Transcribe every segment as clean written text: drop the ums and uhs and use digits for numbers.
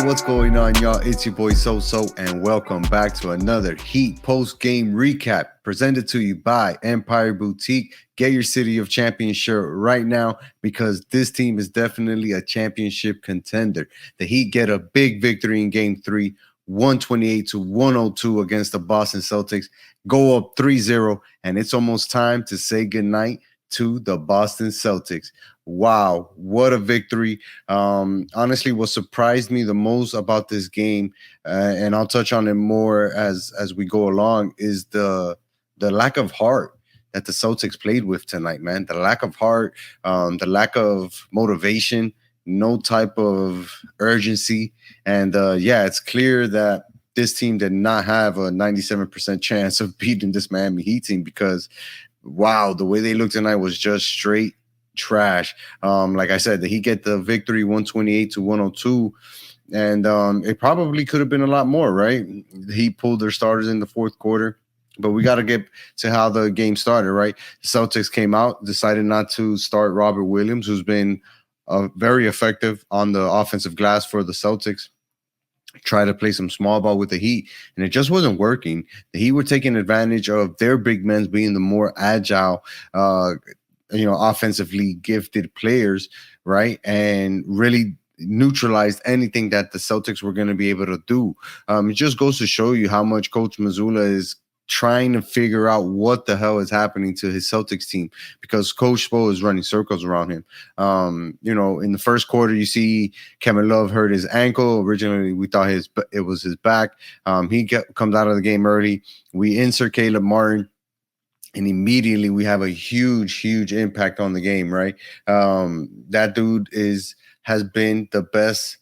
what's going on, y'all? It's your boy So, and welcome back to another Heat post-game recap presented to you by Empire Boutique. Get your City of Champions shirt right now because this team is definitely a championship contender. The Heat get a big victory in Game 3, 128-102 against the Boston Celtics, go up 3-0, and it's almost time to say goodnight to the Boston Celtics. Wow, what a victory. Honestly, what surprised me the most about this game, and I'll touch on it more as we go along, is the lack of heart that the Celtics played with tonight, man. The lack of heart, the lack of motivation, no type of urgency. And yeah, it's clear that this team did not have a 97% chance of beating this Miami Heat team because, wow, the way they looked tonight was just straight trash. Like I said, he get the victory 128-102, and it probably could have been a lot more, right? He pulled their starters in the fourth quarter, but we got to get to how the game started, right? The Celtics came out, decided not to start Robert Williams, who's been very effective on the offensive glass for the Celtics. Try to play some small ball with the Heat, and it just wasn't working. The Heat were taking advantage of their big men being the more agile, offensively gifted players, right? And really neutralized anything that the Celtics were going to be able to do. It just goes to show you how much Coach Mazzulla is trying to figure out what the hell is happening to his Celtics team because Coach Spo is running circles around him. In the first quarter, you see Kevin Love hurt his ankle. Originally, we thought it was his back. He comes out of the game early. We insert Caleb Martin, and immediately we have a huge impact on the game, right? That dude has been the best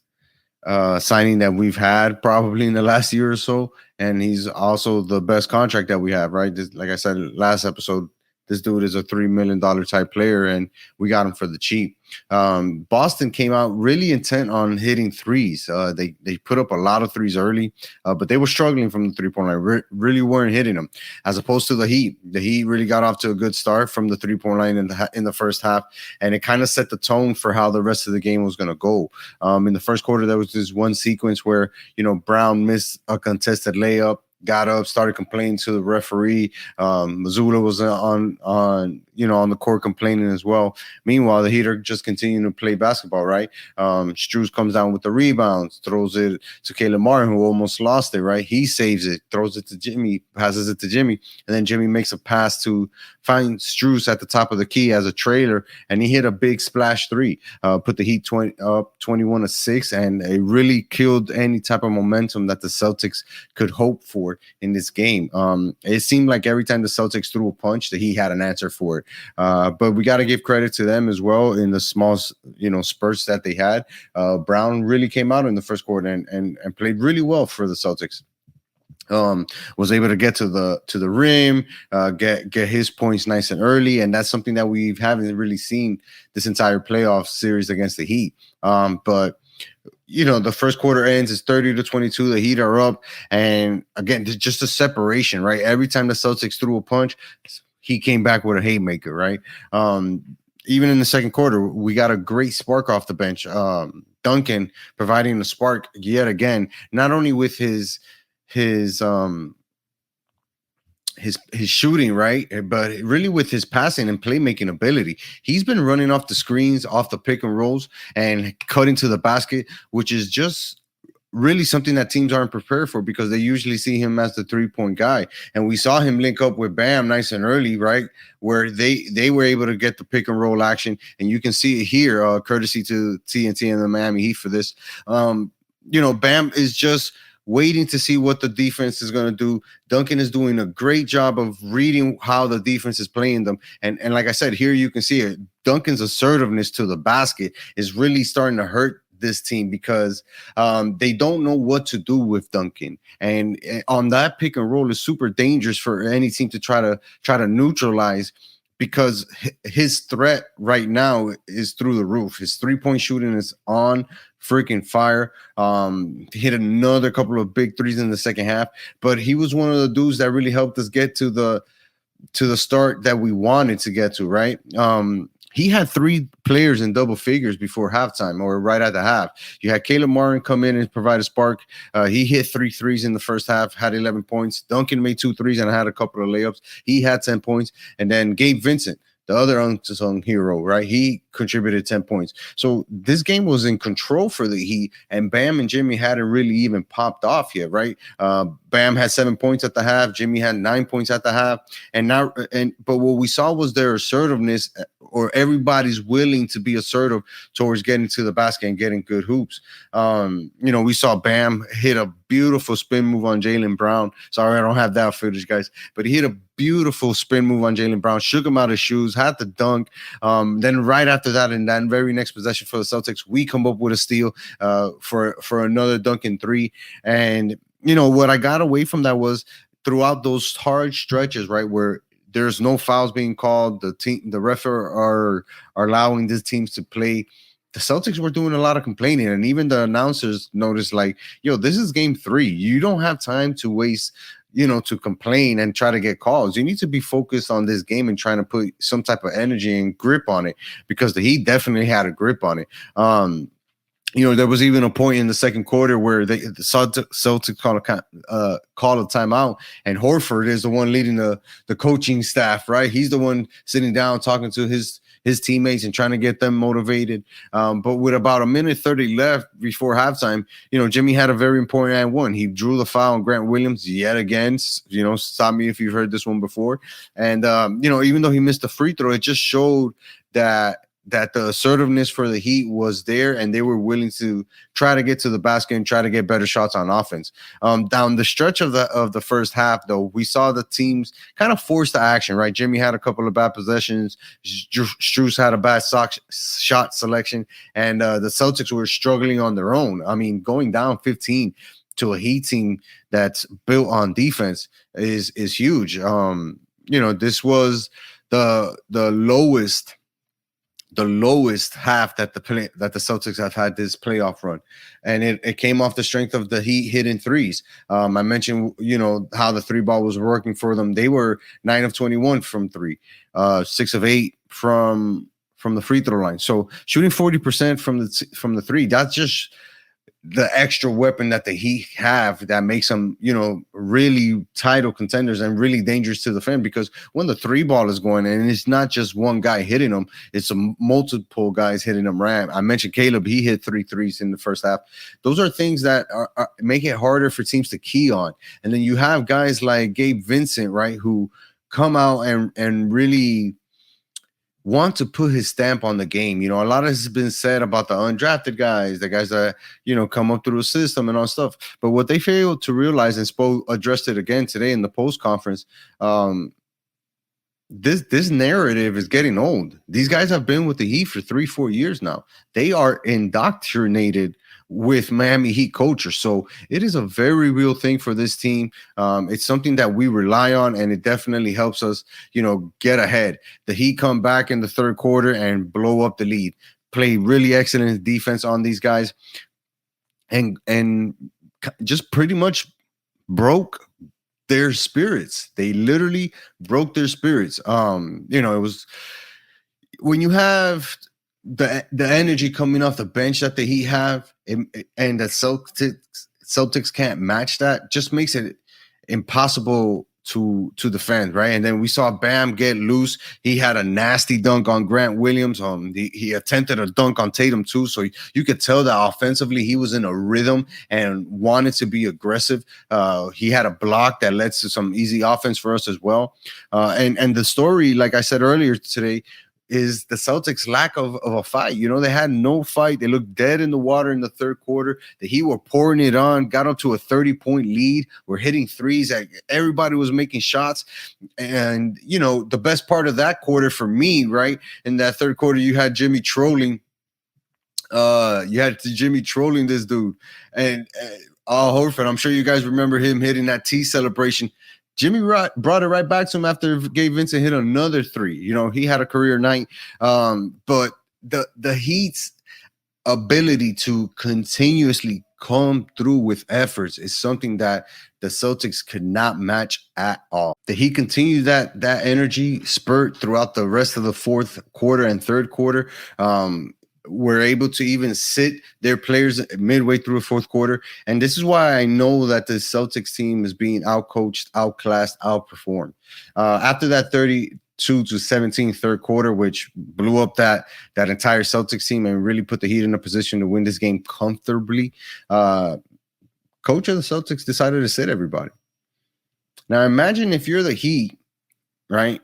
signing that we've had probably in the last year or so, and he's also the best contract that we have, right? Like I said last episode, this dude is a $3 million type player, and we got him for the cheap. Boston came out really intent on hitting threes. They put up a lot of threes early, but they were struggling from the three-point line. Really weren't hitting them, as opposed to the Heat. The Heat really got off to a good start from the three-point line in the first half, and it kind of set the tone for how the rest of the game was going to go. In the first quarter, there was this one sequence where Brown missed a contested layup, got up, started complaining to the referee. Mazzulla was on the court complaining as well. Meanwhile, the Heat are just continuing to play basketball, right? Strus comes down with the rebounds, throws it to Caleb Martin, who almost lost it, right? He saves it, throws it to Jimmy, passes it to Jimmy, and then Jimmy makes a pass to find Strus at the top of the key as a trailer, and he hit a big splash three, put the Heat 21-6, and it really killed any type of momentum that the Celtics could hope for in this game. It seemed like every time the Celtics threw a punch, that he had an answer for it. But we got to give credit to them as well in the small, spurts that they had. Brown really came out in the first quarter and played really well for the Celtics. Was able to get to the rim, get his points nice and early, and that's something that we haven't really seen this entire playoff series against the Heat. But the first quarter ends, it's 30-22. The Heat are up, and again, there's just a separation, right? Every time the Celtics threw a punch, he came back with a haymaker, right? Even in the second quarter, we got a great spark off the bench. Duncan providing the spark yet again, not only with his shooting, right, but really with his passing and playmaking ability. He's been running off the screens, off the pick and rolls, and cutting to the basket, which is just really something that teams aren't prepared for because they usually see him as the three-point guy. And we saw him link up with Bam nice and early, right, where they were able to get the pick and roll action. And you can see it here, courtesy to TNT and the Miami Heat for this. Bam is just waiting to see what the defense is going to do. Duncan is doing a great job of reading how the defense is playing them. And like I said, here you can see it. Duncan's assertiveness to the basket is really starting to hurt this team because they don't know what to do with Duncan. And on that pick and roll is super dangerous for any team to try to neutralize because his threat right now is through the roof. His three-point shooting is on freaking fire. Hit another couple of big threes in the second half, but he was one of the dudes that really helped us get to the start that we wanted to get to, right? he had 3 players in double figures before halftime or right at the half. You had Caleb Martin come in and provide a spark. He hit 3 threes in the first half, had 11 points. Duncan made 2 threes and had a couple of layups. He had 10 points. And then Gabe Vincent, the other unsung hero, right? He contributed 10 points. So this game was in control for the Heat, and Bam and Jimmy hadn't really even popped off yet, right? Bam had 7 points at the half. Jimmy had 9 points at the half. But what we saw was their assertiveness, or everybody's willing to be assertive towards getting to the basket and getting good hoops. We saw Bam hit a beautiful spin move on Jaylen Brown. Sorry, I don't have that footage, guys, but he hit a beautiful spin move on Jaylen Brown, shook him out of shoes, had the dunk. Then right after that, in that very next possession for the Celtics, we come up with a steal for another Duncan 3. And what I got away from that was throughout those hard stretches, right, where there's no fouls being called, the ref are allowing these teams to play. The Celtics were doing a lot of complaining, and even the announcers noticed, like, this is game 3. You don't have time to waste, to complain and try to get calls. You need to be focused on this game and trying to put some type of energy and grip on it, because the Heat definitely had a grip on it. There was even a point in the second quarter where the Celtics call a timeout, and Horford is the one leading the coaching staff, right? He's the one sitting down talking to his teammates and trying to get them motivated. But with about 1:30 left before halftime, Jimmy had a very important and one. He drew the foul on Grant Williams yet again. Stop me if you've heard this one before. And, even though he missed the free throw, it just showed that the assertiveness for the Heat was there, and they were willing to try to get to the basket and try to get better shots on offense. Down the stretch of the first half, though, we saw the teams kind of force the action, right? Jimmy had a couple of bad possessions. Strus had a bad shot selection, and the Celtics were struggling on their own. I mean, going down 15 to a Heat team that's built on defense is huge. This was the lowest half that the Celtics have had this playoff run, and it came off the strength of the Heat hitting threes. I mentioned how the 3 ball was working for them. They were 9 of 21 from 3, 6 of 8 from the free throw line. So shooting 40% from the 3, that's just the extra weapon that the Heat have that makes them, really title contenders and really dangerous to defend, because when the 3 ball is going in, it's not just one guy hitting them, it's multiple guys hitting them. Right? I mentioned Caleb, he hit 3 threes in the first half. Those are things that are make it harder for teams to key on. And then you have guys like Gabe Vincent, right, who come out and really want to put his stamp on the game. A lot has been said about the undrafted guys, the guys that, come up through the system and all stuff. But what they failed to realize, and Spo addressed it again today in the post conference, this narrative is getting old. These guys have been with the Heat for 3-4 years now. They are indoctrinated with Miami Heat culture. So it is a very real thing for this team. It's something that we rely on, and it definitely helps us, get ahead. The Heat come back in the third quarter and blow up the lead, play really excellent defense on these guys, and just pretty much broke their spirits. They literally broke their spirits. It was when you have the energy coming off the bench that the Heat have, and the Celtics can't match that, just makes it impossible to defend, right? And then we saw Bam get loose. He had a nasty dunk on Grant Williams. He attempted a dunk on Tatum too. So you could tell that offensively he was in a rhythm and wanted to be aggressive. He had a block that led to some easy offense for us as well. And the story, like I said earlier today, is the Celtics' lack of a fight. They had no fight. They looked dead in the water in the third quarter. The Heat were pouring it on, got up to a 30-point lead. We're hitting threes. Everybody was making shots. And, the best part of that quarter for me, right, in that third quarter, you had Jimmy trolling. This dude. And Al Horford, I'm sure you guys remember him hitting that tea celebration. Jimmy brought it right back to him after Gabe Vincent hit another 3. He had a career night. But the Heat's ability to continuously come through with efforts is something that the Celtics could not match at all. That he continued that energy spurt throughout the rest of the fourth quarter and third quarter. Were able to even sit their players midway through the fourth quarter. And this is why I know that the Celtics team is being outcoached, outclassed, outperformed. After that 32-17 third quarter, which blew up that entire Celtics team and really put the Heat in a position to win this game comfortably, coach of the Celtics decided to sit everybody. Now imagine if you're the Heat, right?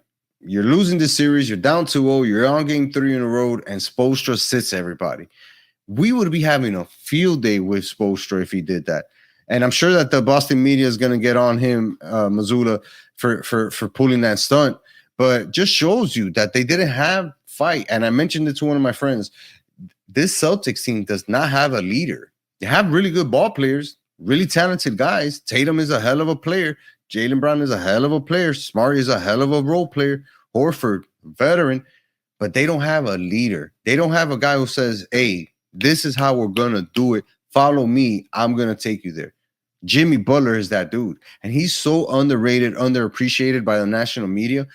You're losing this series, you're down 2-0, you're on game 3 in a row, and Spoelstra sits everybody. We would be having a field day with Spoelstra if he did that. And I'm sure that the Boston media is going to get on him, Mazzulla, for pulling that stunt. But just shows you that they didn't have fight. And I mentioned it to one of my friends. This Celtics team does not have a leader. They have really good ball players, really talented guys. Tatum is a hell of a player. Jaylen Brown is a hell of a player. Smart is a hell of a role player. Horford, veteran, but they don't have a leader. They don't have a guy who says, hey, this is how we're going to do it. Follow me. I'm going to take you there. Jimmy Butler is that dude. And he's so underrated, underappreciated by the national media.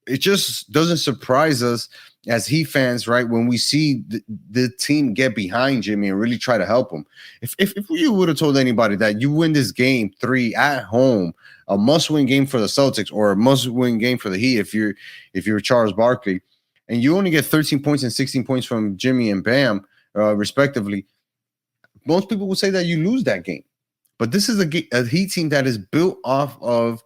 It just doesn't surprise us as Heat fans, right, when we see the team get behind Jimmy and really try to help him. If you would have told anybody that you win this game 3 at home, a must-win game for the Celtics or a must-win game for the Heat if you're Charles Barkley, and you only get 13 points and 16 points from Jimmy and Bam, respectively, most people would say that you lose that game. But this is a Heat team that is built off of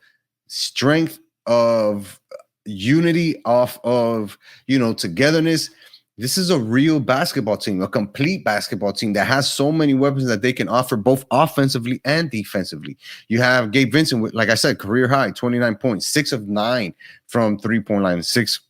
strength, of unity, off of, togetherness. This is a real basketball team, a complete basketball team that has so many weapons that they can offer both offensively and defensively. You have Gabe Vincent with, like I said, career high, 29 points, 6 of 9 from three-point line, 6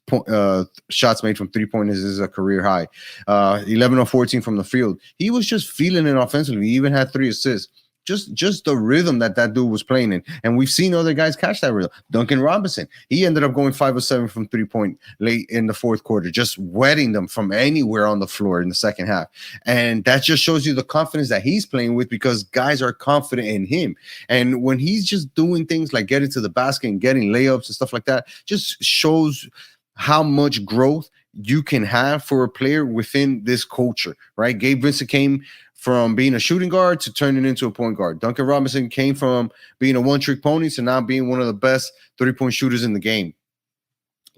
shots made from three-pointers is a career high, 11 of 14 from the field. He was just feeling it offensively. He even had 3 assists. Just the rhythm that dude was playing in. And we've seen other guys catch that rhythm. Duncan Robinson, he ended up going 5 of 7 from three-point late in the fourth quarter, just wetting them from anywhere on the floor in the second half. And that just shows you the confidence that he's playing with because guys are confident in him. And when he's just doing things like getting to the basket and getting layups and stuff like that, just shows how much growth you can have for a player within this culture, right? Gabe Vincent came from being a shooting guard to turning into a point guard. Duncan Robinson came from being a one-trick pony to now being one of the best three-point shooters in the game.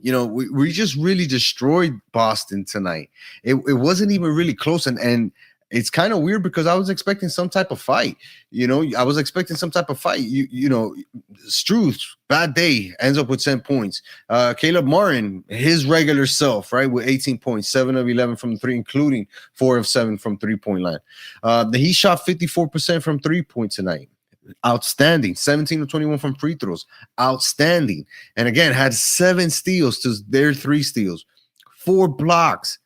We just really destroyed Boston tonight. It wasn't even really close, and it's kind of weird because I was expecting some type of fight. I was expecting some type of fight. Struth, bad day, ends up with 10 points. Caleb Martin, his regular self, right, with 18 points, 7 of 11 from the 3, including 4 of 7 from three-point line. He shot 54% from three-point tonight. Outstanding. 17 of 21 from free throws. Outstanding. And again, had 7 steals to their 3 steals, 4 blocks.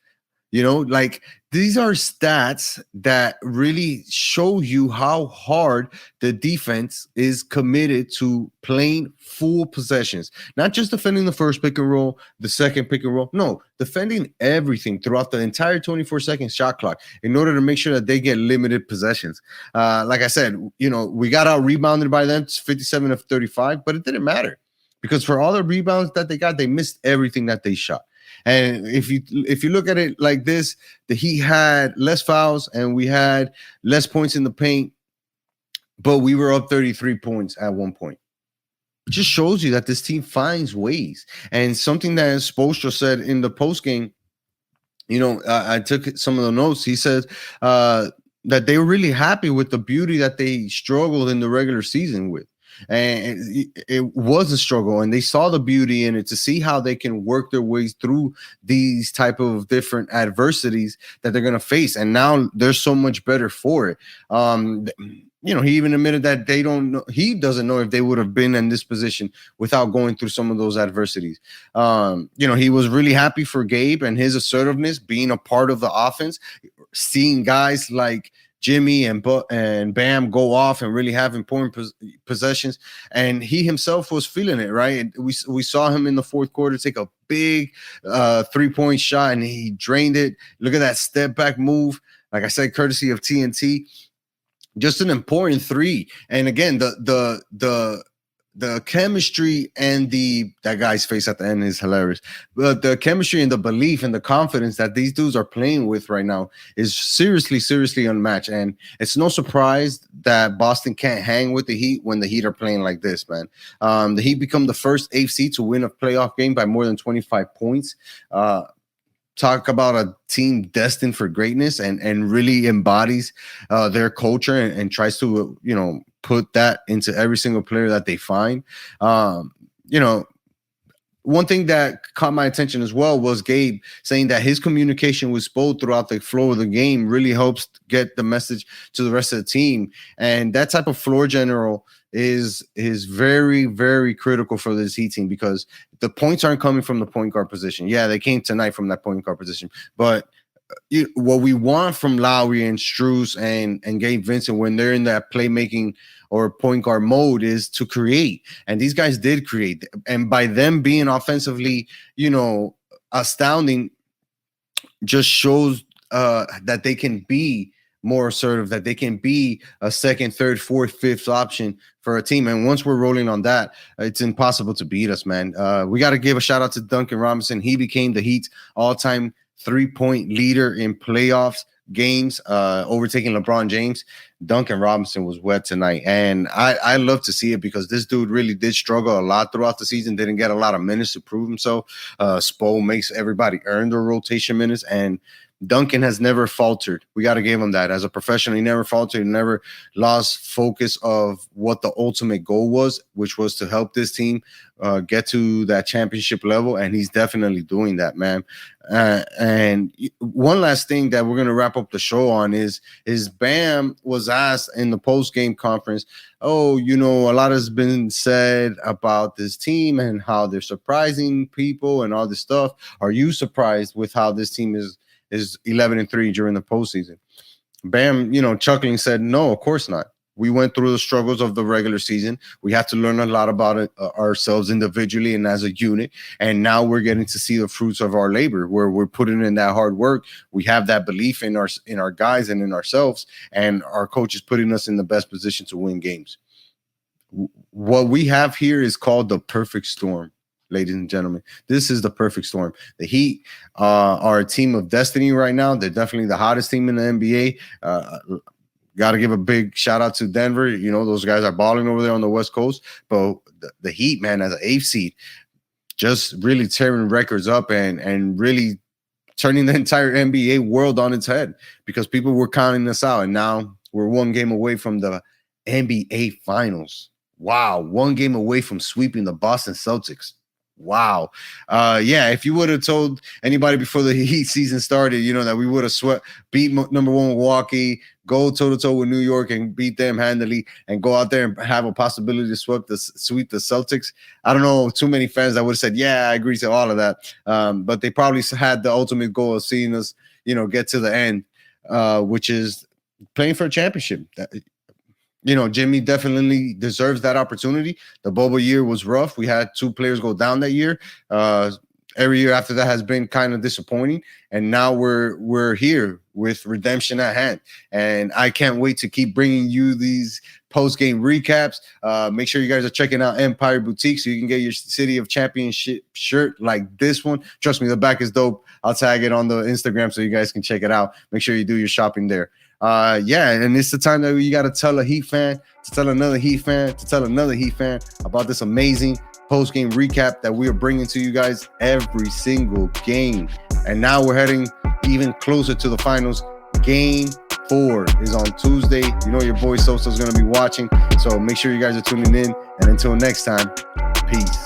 These are stats that really show you how hard the defense is committed to playing full possessions, not just defending the first pick and roll, the second pick and roll. No, defending everything throughout the entire 24-second shot clock in order to make sure that they get limited possessions. Like I said, we got out rebounded by them, 57 of 35, but it didn't matter because for all the rebounds that they got, they missed everything that they shot. And if you look at it like this, the Heat had less fouls and we had less points in the paint, but we were up 33 points at one point. It just shows you that this team finds ways. And something that Spoelstra said in the postgame, I took some of the notes. He said that they were really happy with the beauty that they struggled in the regular season with. And it was a struggle, and they saw the beauty in it to see how they can work their ways through these type of different adversities that they're going to face. And now they're so much better for it. He even admitted that they don't know. He doesn't know if they would have been in this position without going through some of those adversities. He was really happy for Gabe and his assertiveness, being a part of the offense, seeing guys like Jimmy and Bam go off and really have important possessions, and he himself was feeling it, right? And we saw him in the fourth quarter take a big 3-point shot, and he drained it. Look at that step back move, like I said, courtesy of TNT. just an important three. And again, the chemistry and that guy's face at the end is hilarious. But the chemistry and the belief and the confidence that these dudes are playing with right now is seriously unmatched. And it's no surprise that Boston can't hang with the Heat when the Heat are playing like this, man. The Heat become the first AFC to win a playoff game by more than 25 points. Talk about a team destined for greatness and really embodies their culture and tries to, put that into every single player that they find. One thing that caught my attention as well was Gabe saying that his communication with Spo throughout the flow of the game really helps get the message to the rest of the team. And that type of floor general is very, very critical for this Heat team, because the points aren't coming from the point guard position. Yeah, they came tonight from that point guard position, but what we want from Lowry and Strus and Gabe Vincent when they're in that playmaking or point guard mode is to create. And these guys did create. And by them being offensively, astounding, just shows that they can be more assertive, that they can be a second, third, fourth, fifth option for a team. And once we're rolling on that, it's impossible to beat us, man. We got to give a shout out to Duncan Robinson. He became the Heat's all-time 3-point leader in playoffs games, overtaking LeBron James. Duncan Robinson was wet tonight, and I love to see it because this dude really did struggle a lot throughout the season, didn't get a lot of minutes to prove himself. Spo makes everybody earn their rotation minutes, and Duncan has never faltered. We got to give him that. As a professional, he never faltered, never lost focus of what the ultimate goal was, which was to help this team get to that championship level, and he's definitely doing that, man. And one last thing that we're going to wrap up the show on is Bam was asked in the post-game conference, a lot has been said about this team and how they're surprising people and all this stuff. Are you surprised with how this team is 11-3 during the postseason? Bam, chuckling said, no, of course not. We went through the struggles of the regular season. We had to learn a lot about it, ourselves individually and as a unit. And now we're getting to see the fruits of our labor, where we're putting in that hard work. We have that belief in our guys and in ourselves, and our coach is putting us in the best position to win games. What we have here is called the perfect storm. Ladies and gentlemen, this is the perfect storm. The Heat are a team of destiny right now. They're definitely the hottest team in the NBA. Got to give a big shout out to Denver. Those guys are balling over there on the West Coast. But the Heat, man, as an 8th seed, just really tearing records up and really turning the entire NBA world on its head, because people were counting us out. And now we're one game away from the NBA Finals. Wow. One game away from sweeping the Boston Celtics. Wow. If you would have told anybody before the Heat season started, that we would have beat number 1 Milwaukee, go toe-to-toe with New York and beat them handily, and go out there and have a possibility to sweep the Celtics. I don't know too many fans that would have said, yeah, I agree to all of that. But they probably had the ultimate goal of seeing us, get to the end, which is playing for a championship. Jimmy definitely deserves that opportunity. The bubble year was rough. We had 2 players go down that year. Every year after that has been kind of disappointing. And now we're here with redemption at hand. And I can't wait to keep bringing you these post-game recaps. Make sure you guys are checking out Empire Boutique so you can get your City of Championship shirt like this one. Trust me, the back is dope. I'll tag it on the Instagram so you guys can check it out. Make sure you do your shopping there. And it's the time that you got to tell a Heat fan, to tell another Heat fan, to tell another Heat fan about this amazing post-game recap that we are bringing to you guys every single game. And now we're heading even closer to the finals. Game 4 is on Tuesday. Your boy Sosa's going to be watching. So make sure you guys are tuning in. And until next time, peace.